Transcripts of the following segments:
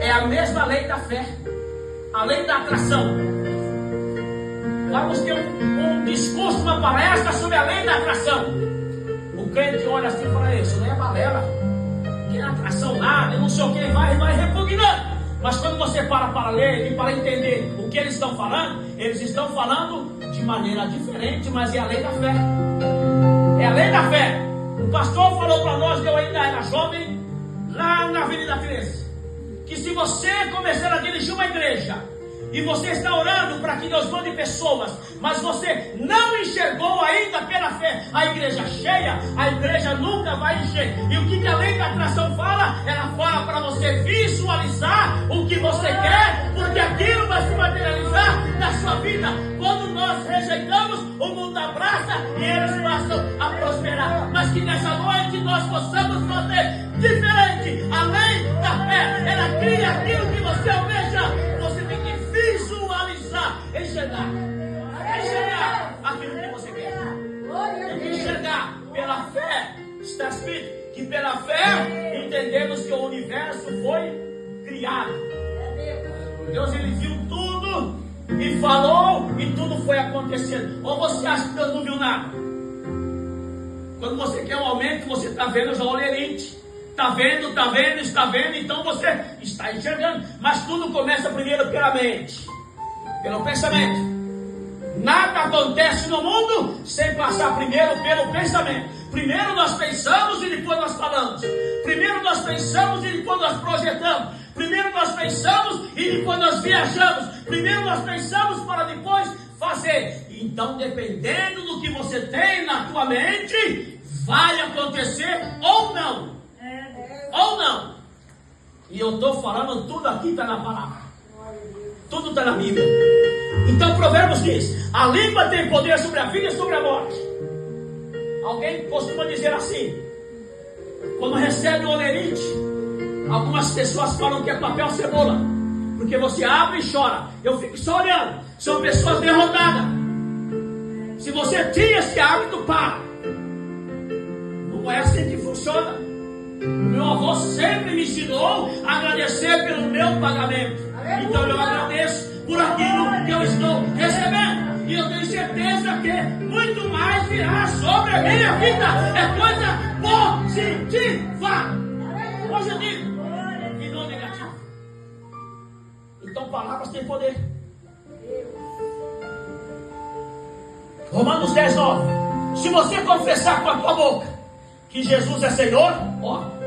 É a mesma lei da fé, a lei da atração. Vamos ter um discurso, uma palestra sobre a lei da atração. O crente olha assim e fala: isso não é balela, que não é atração nada, não sei o que, vai repugnando. Mas quando você para ler e para entender o que eles estão falando de maneira diferente, mas é a lei da fé. É a lei da fé. O pastor falou para nós, que eu ainda era jovem, lá na Avenida 13, que se você começar a dirigir uma igreja e você está orando para que Deus mande pessoas, mas você não enxergou ainda pela fé a igreja cheia, a igreja nunca vai encher. E o que a lei da atração fala? Ela fala para você visualizar o que você quer, porque aquilo vai se materializar na sua vida. Quando nós rejeitamos, o mundo abraça e eles passam a prosperar. Mas que nessa noite nós possamos fazer diferente. A lei da fé, ela cria aquilo que você almeja. Você tem que visualizar, enxergar aquilo que você quer. Tem que enxergar pela fé. Está escrito que pela fé entendemos que o universo foi criado. Deus, ele viu tudo e falou e tudo foi acontecendo. Ou você acha que Deus não viu nada? Quando você quer um aumento, você está vendo já o olerite. Está vendo, então você está enxergando. Mas tudo começa primeiro pela mente, pelo pensamento. Nada acontece no mundo sem passar primeiro pelo pensamento. Primeiro nós pensamos e depois nós falamos. Primeiro nós pensamos e depois nós projetamos. Primeiro nós pensamos e depois nós viajamos. Primeiro nós pensamos para depois fazer. Então, dependendo do que você tem na tua mente, vai acontecer ou não. Ou não. E eu estou falando, tudo aqui está na palavra. Tudo está na Bíblia. Então Provérbios diz: a língua tem poder sobre a vida e sobre a morte. Alguém costuma dizer assim, quando recebe o olerite, algumas pessoas falam que é papel cebola, porque você abre e chora. Eu fico só olhando. São pessoas derrotadas. Se você tinha esse hábito, para. Não é assim que funciona. O meu avô sempre me ensinou a agradecer pelo meu pagamento. Então eu agradeço por aquilo que eu estou recebendo. E eu tenho certeza que muito mais virá sobre a minha vida. É coisa positiva. Positivo e não negativo. Então palavras têm poder. Romanos 10:9. Se você confessar com a tua boca que Jesus é Senhor,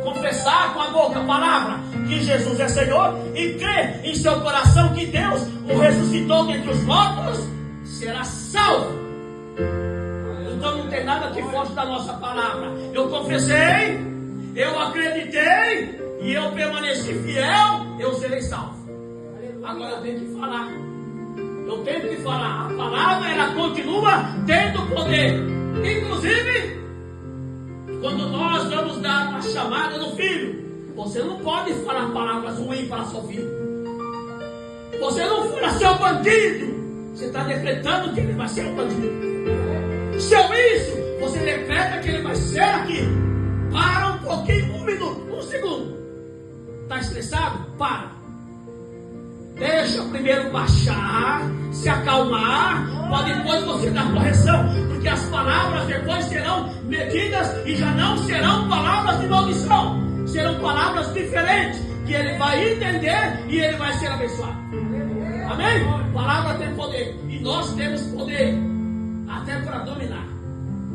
confessar com a boca a palavra que Jesus é Senhor e crer em seu coração que Deus o ressuscitou dentre os mortos, será salvo. Então não tem nada que foge da nossa palavra. Eu confessei, eu acreditei e eu permaneci fiel, eu serei salvo. Agora eu tenho que falar. Eu tenho que falar. A palavra, ela continua tendo poder. Inclusive, quando nós vamos dar a chamada do filho, você não pode falar palavras ruins para seu filho. Você não for seu bandido. Você está decretando que ele vai ser um bandido. Seu isso, você decreta que ele vai ser aquilo. Para um pouquinho, 1 minuto, 1 segundo. Está estressado? Para. Deixa primeiro baixar, se acalmar, para depois você dar correção. Porque as palavras depois serão medidas e já não serão palavras de maldição. Serão palavras diferentes, que ele vai entender e ele vai ser abençoado. Amém? Palavra tem poder. E nós temos poder até para dominar.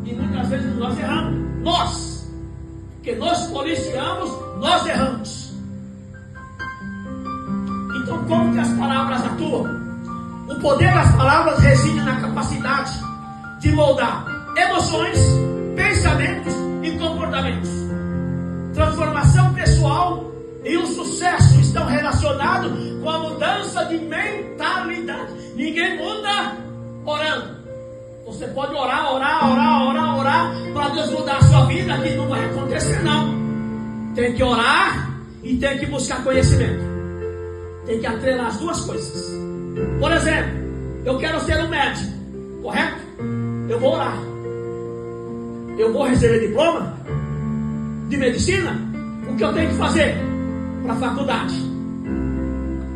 E muitas vezes nós erramos. Nós, que nós policiamos, nós erramos. Então como que as palavras atuam? O poder das palavras reside na capacidade de moldar emoções, pensamentos e comportamentos. Transformação pessoal e o sucesso estão relacionados com a mudança de mentalidade. Ninguém muda orando. Você pode orar para Deus mudar a sua vida, que não vai acontecer não. Tem que orar e tem que buscar conhecimento. Tem que atrelar as duas coisas. Por exemplo, eu quero ser um médico, correto? Eu vou orar. Eu vou receber diploma de medicina. O que eu tenho que fazer? Para a faculdade.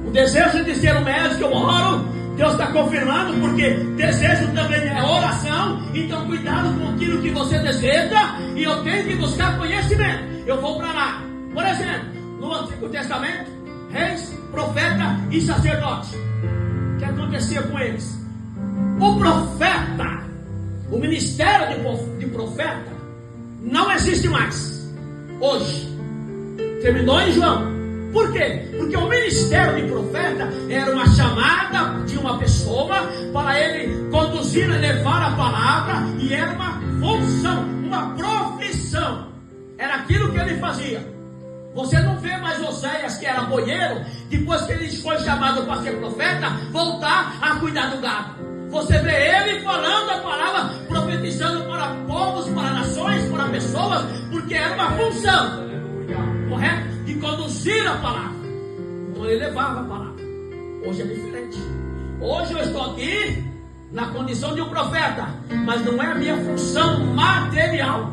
O desejo de ser um médico, eu oro, Deus está confirmando, porque desejo também é oração. Então cuidado com aquilo que você deseja, e eu tenho que buscar conhecimento. Eu vou para lá. Por exemplo, no Antigo Testamento, reis, profeta e sacerdote. O que acontecia com eles? O profeta, o ministério de profeta não existe mais hoje. Terminou em João. Por quê? Porque o ministério de profeta era uma chamada de uma pessoa para ele conduzir e levar a palavra, e era uma função, uma profissão. Era aquilo que ele fazia. Você não vê mais Oséias, que era boieiro, depois que ele foi chamado para ser profeta, voltar a cuidar do gado. Você vê ele falando a palavra, profetizando para povos, para nações, para pessoas, porque era uma função, correto? De conduzir a palavra. Então ele levava a palavra. Hoje é diferente. Hoje eu estou aqui na condição de um profeta, mas não é a minha função material.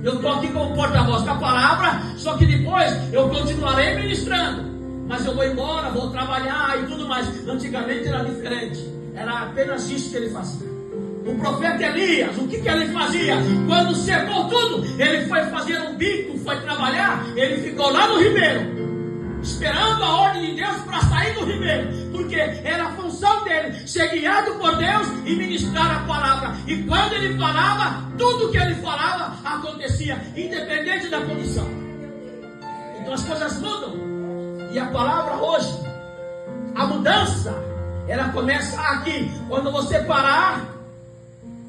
Eu estou aqui como porta-voz da palavra, só que depois eu continuarei ministrando. Mas eu vou embora, vou trabalhar e tudo mais. Antigamente era diferente. Era apenas isso que ele fazia. O profeta Elias, o que ele fazia? Quando secou tudo, ele foi fazer um bico, foi trabalhar. Ele ficou lá no ribeiro, esperando a ordem de Deus para sair do ribeiro, porque era a função dele ser guiado por Deus e ministrar a palavra. E quando ele falava, tudo que ele falava acontecia, independente da condição. Então as coisas mudam. E a palavra hoje, a mudança, ela começa aqui. Quando você parar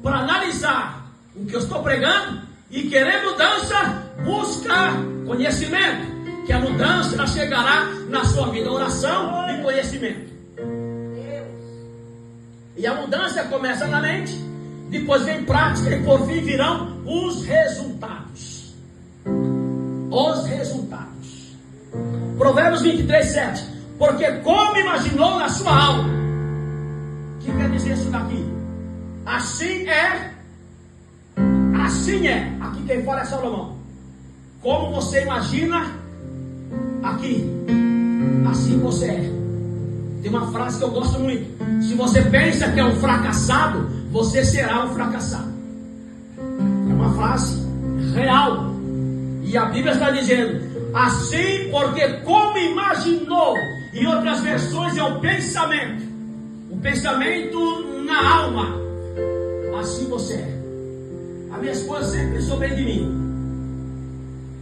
para analisar o que eu estou pregando e querer mudança, busca conhecimento, que a mudança ela chegará na sua vida. Oração e conhecimento. E a mudança começa na mente, depois vem prática, e por fim virão os resultados. Os resultados. Provérbios 23, 7. Porque como imaginou na sua alma. O que quer dizer isso daqui? Assim é. Assim é. Aqui quem fala é Salomão. Como você imagina, aqui, assim você é. Tem uma frase que eu gosto muito. Se você pensa que é um fracassado, você será um fracassado. É uma frase real. E a Bíblia está dizendo assim, porque como imaginou. Em outras versões é o pensamento. O pensamento na alma. Assim você é. A minha esposa sempre pensou bem de mim.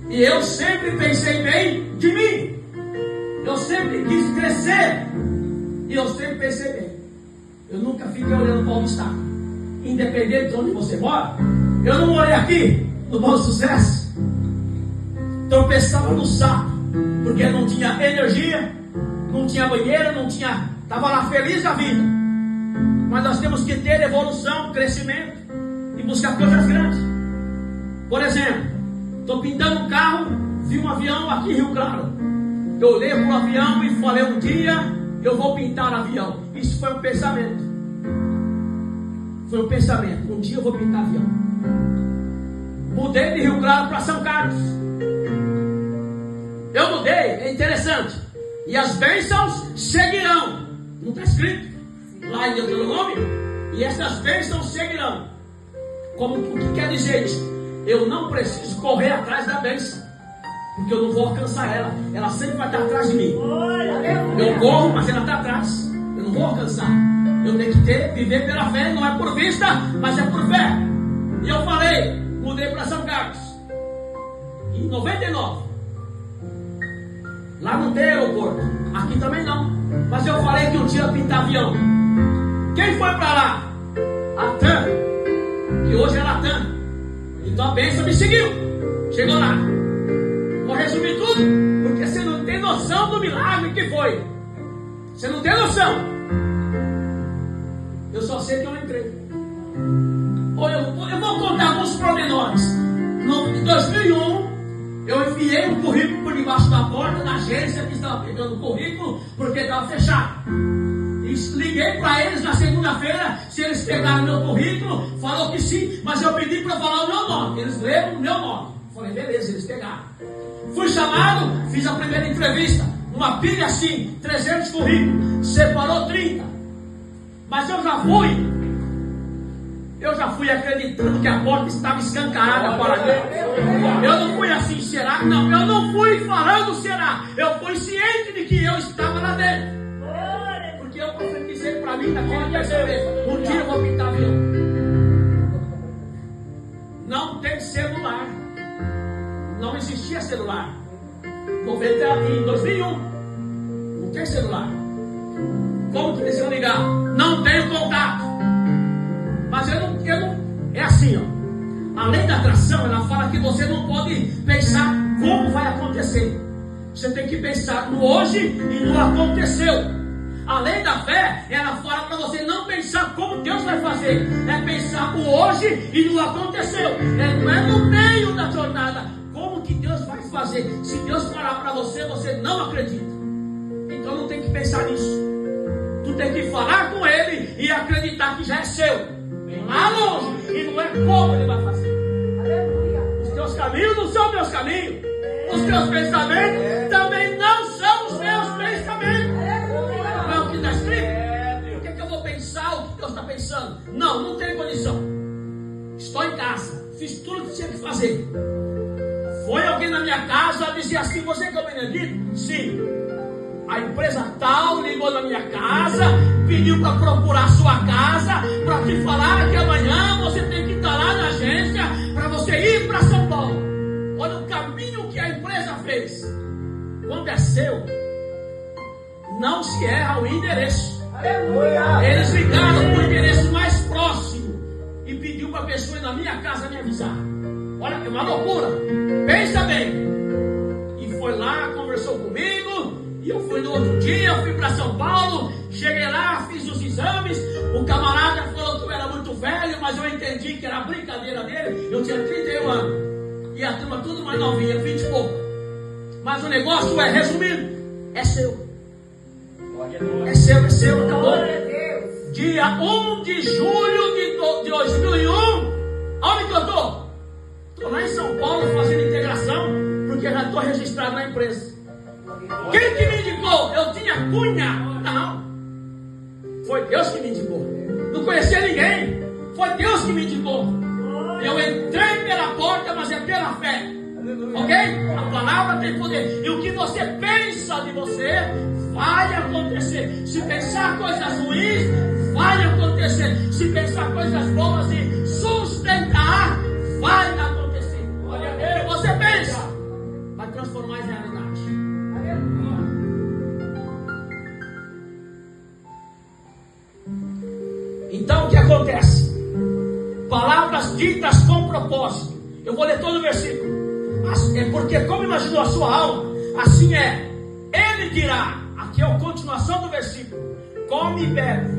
E eu sempre pensei bem de mim. Eu sempre quis crescer. E eu sempre pensei bem. Eu nunca fiquei olhando para o obstáculo. Independente de onde você mora. Eu não morei aqui no Bom Sucesso. Então eu pensava no saco. Porque não tinha energia, não tinha banheiro, não tinha. Estava lá feliz da vida. Mas nós temos que ter evolução, crescimento e buscar coisas grandes. Por exemplo, estou pintando um carro, vi um avião aqui em Rio Claro. Eu olhei para o avião e falei: um dia eu vou pintar avião. Isso foi um pensamento. Foi um pensamento. Um dia eu vou pintar avião. Mudei de Rio Claro para São Carlos. Eu mudei, é interessante. E as bênçãos seguirão. Não está escrito lá em Deuteronômio? E essas bênçãos seguirão. Como o que quer dizer isso? Eu não preciso correr atrás da bênção, porque eu não vou alcançar ela. Ela sempre vai estar atrás de mim. Eu corro, mas ela está atrás. Eu não vou alcançar. Eu tenho que viver pela fé. Não é por vista, mas é por fé. E eu falei, mudei para São Carlos em 99. Lá não tem aeroporto. Aqui também não. Mas eu falei que um dia eu pintar avião. Quem foi para lá? A TAM, que hoje é Latam. Então a bênção me seguiu. Chegou lá. Vou resumir tudo, porque você não tem noção do milagre que foi. Você não tem noção. Eu só sei que eu entrei. Eu vou contar alguns pormenores. Em 2001, eu enviei um currículo por debaixo da porta da agência que estava pegando o currículo, porque estava fechado. E liguei para eles na segunda-feira se eles pegaram meu currículo. Falou que sim, mas eu pedi para falar o meu nome. Eles leram o meu nome. Falei, beleza, eles pegaram. Fui chamado, fiz a primeira entrevista. uma pilha assim, 300 currículos, separou 30. Mas eu já fui acreditando que a porta estava escancarada para mim. Eu não fui assim, será? Não, eu não fui falando será. Eu fui ciente de que eu estava lá dentro. Porque eu profetizei para mim naquele dia, um dia eu vou pintar avião. Não tem celular. Não existia celular. Em 2001. Não tem celular. Como que eles iam ligar? Não tenho contato. Mas eu não. É assim, ó. A lei da atração, ela fala que você não pode pensar como vai acontecer. Você tem que pensar no hoje e no aconteceu. A lei da fé, ela fala para você não pensar como Deus vai fazer. É pensar no hoje e no aconteceu. Não é no meio da jornada. Como que Deus vai fazer? Se Deus falar para você, você não acredita. Então não tem que pensar nisso. Tu tem que falar com Ele e acreditar que já é seu. Lá longe. E não é como Ele vai fazer. Aleluia. Os teus caminhos não são meus caminhos. Os teus pensamentos também não são os meus pensamentos. Não é o que está escrito? O que é que eu vou pensar? O que Deus está pensando? Não tem condição. Estou em casa. Fiz tudo o que tinha que fazer. Foi alguém na minha casa dizer assim: você que é o Benedito? Sim. A empresa tal ligou na minha casa, pediu para procurar sua casa, para te falar que amanhã você tem que estar lá na agência para você ir para São Paulo. Olha o caminho que a empresa fez. Quando é seu, não se erra o endereço. Aleluia. Eles ligaram para o endereço mais próximo e pediu para a pessoa ir na minha casa me avisar. Olha, é uma loucura. Pensa bem. E foi lá, conversou comigo. E eu fui no outro dia, eu fui para São Paulo, cheguei lá, fiz os exames. O camarada falou que eu era muito velho, mas eu entendi que era brincadeira dele. Eu tinha 31 anos. E a turma tudo mais novinha, 20 e pouco. Mas o negócio é, resumindo, é seu. É seu, acabou. Dia 1 de julho de 2001, onde que eu estou? Estou lá em São Paulo fazendo integração, porque já estou registrado na empresa. Quem que me indicou? Eu tinha cunha? Não. Foi Deus que me indicou. Não conhecia ninguém. Foi Deus que me indicou. Eu entrei pela porta, mas é pela fé. Ok? A palavra tem poder. E o que você pensa de você vai acontecer. Se pensar coisas ruins, vai acontecer. Se pensar coisas boas e sustentar, vai acontecer. Olha, o que você pensa vai transformar em realidade. Então o que acontece? Palavras ditas com propósito. Eu vou ler todo o versículo. É porque como imaginou a sua alma, assim é. Ele dirá, aqui é a continuação do versículo: come e bebe.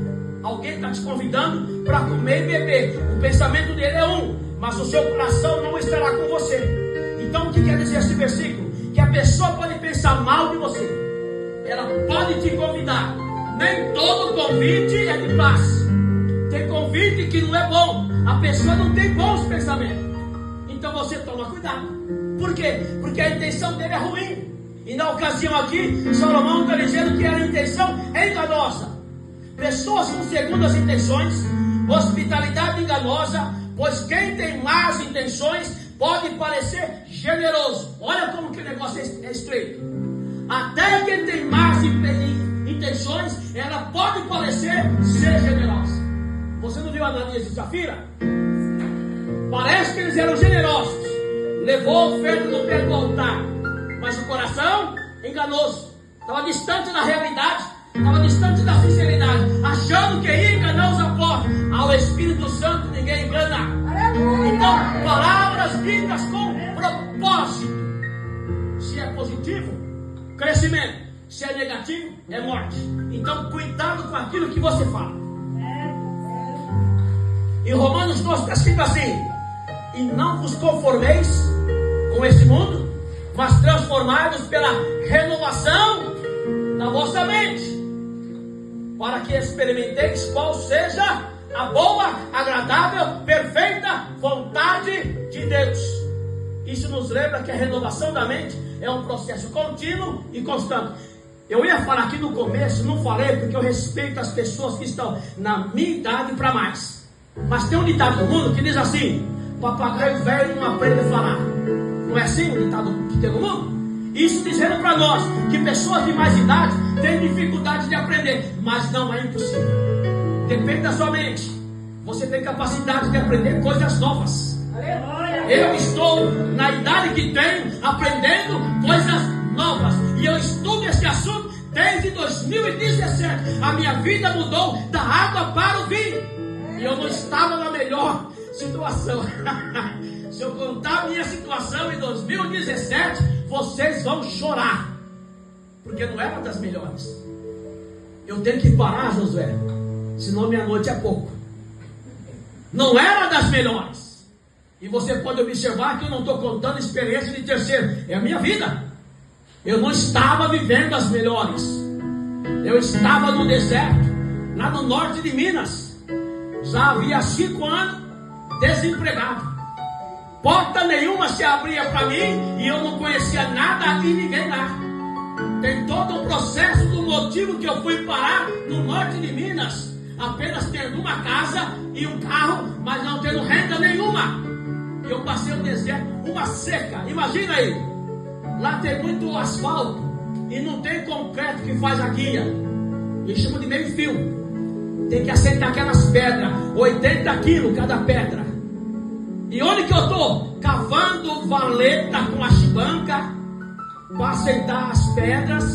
Alguém está te convidando para comer e beber. O pensamento dele é um, mas o seu coração não estará com você. Então o que quer dizer esse versículo? Que a pessoa pode pensar mal de você. Ela pode te convidar. Nem todo convite é de paz. Tem convite que não é bom. A pessoa não tem bons pensamentos. Então você toma cuidado. Por quê? Porque a intenção dele é ruim. E na ocasião aqui, Salomão está dizendo que era a intenção enganosa. Pessoas com segundas intenções, hospitalidade enganosa, pois quem tem más intenções pode parecer generoso. Olha como que o negócio é estreito. Até quem tem más intenções, ela pode parecer ser generosa. Você não viu Ananias e Safira? Parece que eles eram generosos. Levou a oferta no pé do altar. Mas o coração enganoso. Estava distante da realidade. Estava distante da sinceridade. Achando que ia enganar os apóstolos. Ao Espírito Santo ninguém engana. Então, palavras ditas com propósito. Se é positivo, crescimento. Se é negativo, é morte. Então, cuidado com aquilo que você fala. Em Romanos 12 está escrito assim: e não vos conformeis com este mundo, mas transformai-vos pela renovação da vossa mente, para que experimenteis qual seja a boa, agradável, perfeita vontade de Deus. Isso nos lembra que a renovação da mente é um processo contínuo e constante. Eu ia falar aqui no começo, não falei porque eu respeito as pessoas que estão na minha idade para mais. Mas tem um ditado no mundo que diz assim: papagaio velho não aprende a falar. Não é assim o ditado que tem no mundo? Isso dizendo para nós que pessoas de mais idade têm dificuldade de aprender, mas não é impossível. Depende da sua mente. Você tem capacidade de aprender coisas novas. Eu estou na idade que tenho aprendendo coisas novas. E eu estudo esse assunto desde 2017. A minha vida mudou da água para o vinho. E eu não estava na melhor situação. Se eu contar a minha situação em 2017, vocês vão chorar. Porque não era das melhores. Eu tenho que parar, Josué, senão meia-noite é pouco. Não era das melhores. E você pode observar que eu não estou contando experiência de terceiro. É a minha vida. Eu não estava vivendo as melhores. Eu estava no deserto, lá no norte de Minas. Já havia 5 anos desempregado. Porta nenhuma se abria para mim e eu não conhecia nada e ninguém lá. Tem todo um processo do motivo que eu fui parar no norte de Minas, apenas tendo uma casa e um carro, mas não tendo renda nenhuma. Eu passei o deserto, uma seca. Imagina aí, lá tem muito asfalto e não tem concreto que faz a guia. Eles chamam de meio fio. Tem que assentar aquelas pedras, 80 quilos cada pedra. E onde que eu estou? Cavando valeta com a chibanca para assentar as pedras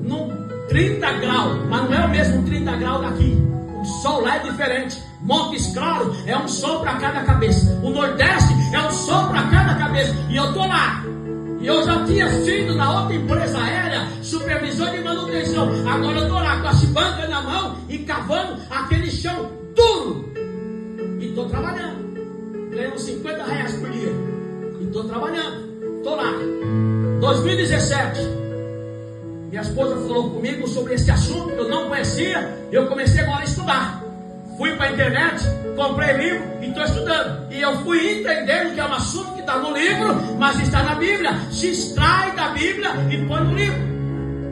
num 30 graus. Mas não é o mesmo 30 graus daqui. O sol lá é diferente. Montes Claros é um sol para cada cabeça. O Nordeste é um sol para cada cabeça. E eu estou lá. E eu já tinha sido na outra empresa aérea supervisor de manutenção. Agora eu estou lá com a chibanca na mão e cavando aquele chão duro. E estou trabalhando. Ganho 50 reais por dia. E estou trabalhando. Estou lá. 2017. Minha esposa falou comigo sobre esse assunto que eu não conhecia. Eu comecei agora a estudar. Fui para a internet, comprei livro e estou estudando. E eu fui entendendo que é um assunto que está no livro, mas está na Bíblia. Se extrai da Bíblia e põe no livro.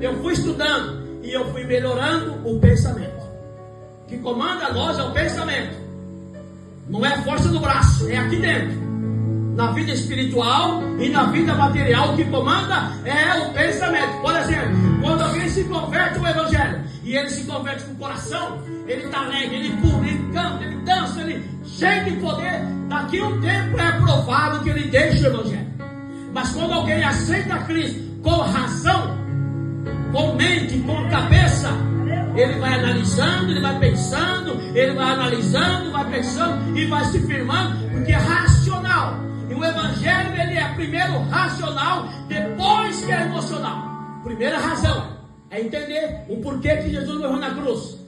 Eu fui estudando e eu fui melhorando o pensamento. O que comanda nós é o pensamento. Não é a força do braço, é aqui dentro. Na vida espiritual e na vida material, o que comanda é o pensamento. Por exemplo, quando alguém se converte ao Evangelho e ele se converte com o coração, ele está alegre, ele pula, ele canta, ele dança, ele cheio de poder. Daqui a um tempo é provável que ele deixe o Evangelho. Mas quando alguém aceita Cristo com razão, com mente, com cabeça, ele vai analisando, ele vai pensando, ele vai analisando, vai pensando e vai se firmando, porque é racional. E o Evangelho, ele é primeiro racional, depois que é emocional. Primeira razão é entender o porquê que Jesus morreu na cruz.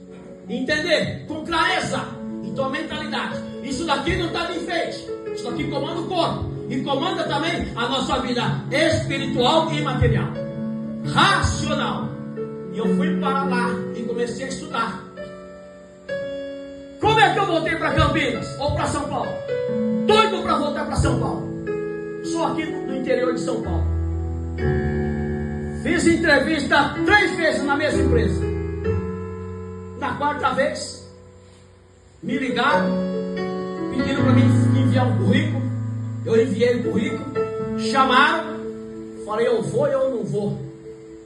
Entender com clareza. Então a mentalidade. Isso daqui não está de enfeite. Isso daqui comanda o corpo. E comanda também a nossa vida espiritual e material. Racional. E eu fui para lá e comecei a estudar. Como é que eu voltei para Campinas ou para São Paulo? Doido para voltar para São Paulo. Sou aqui no interior de São Paulo. Fiz entrevista 3 vezes na mesma empresa. Na 4ª vez, me ligaram, pediram para mim enviar um currículo. Eu enviei o currículo, chamaram, falei, eu vou ou eu não vou.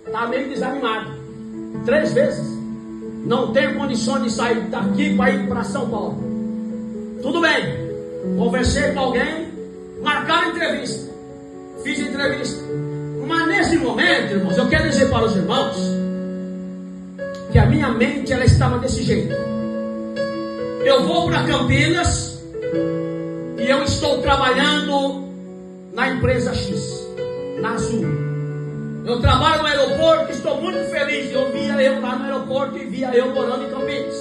Estava meio desanimado. 3 vezes. Não tenho condições de sair daqui para ir para São Paulo. Tudo bem. Conversei com alguém, marcaram entrevista. Fiz entrevista. Mas nesse momento, irmãos, eu quero dizer para os irmãos que a minha mente, ela estava desse jeito. Eu vou para Campinas e eu estou trabalhando na empresa X, na Azul. Eu trabalho no aeroporto, estou muito feliz. Eu via eu lá no aeroporto e via eu morando em Campinas.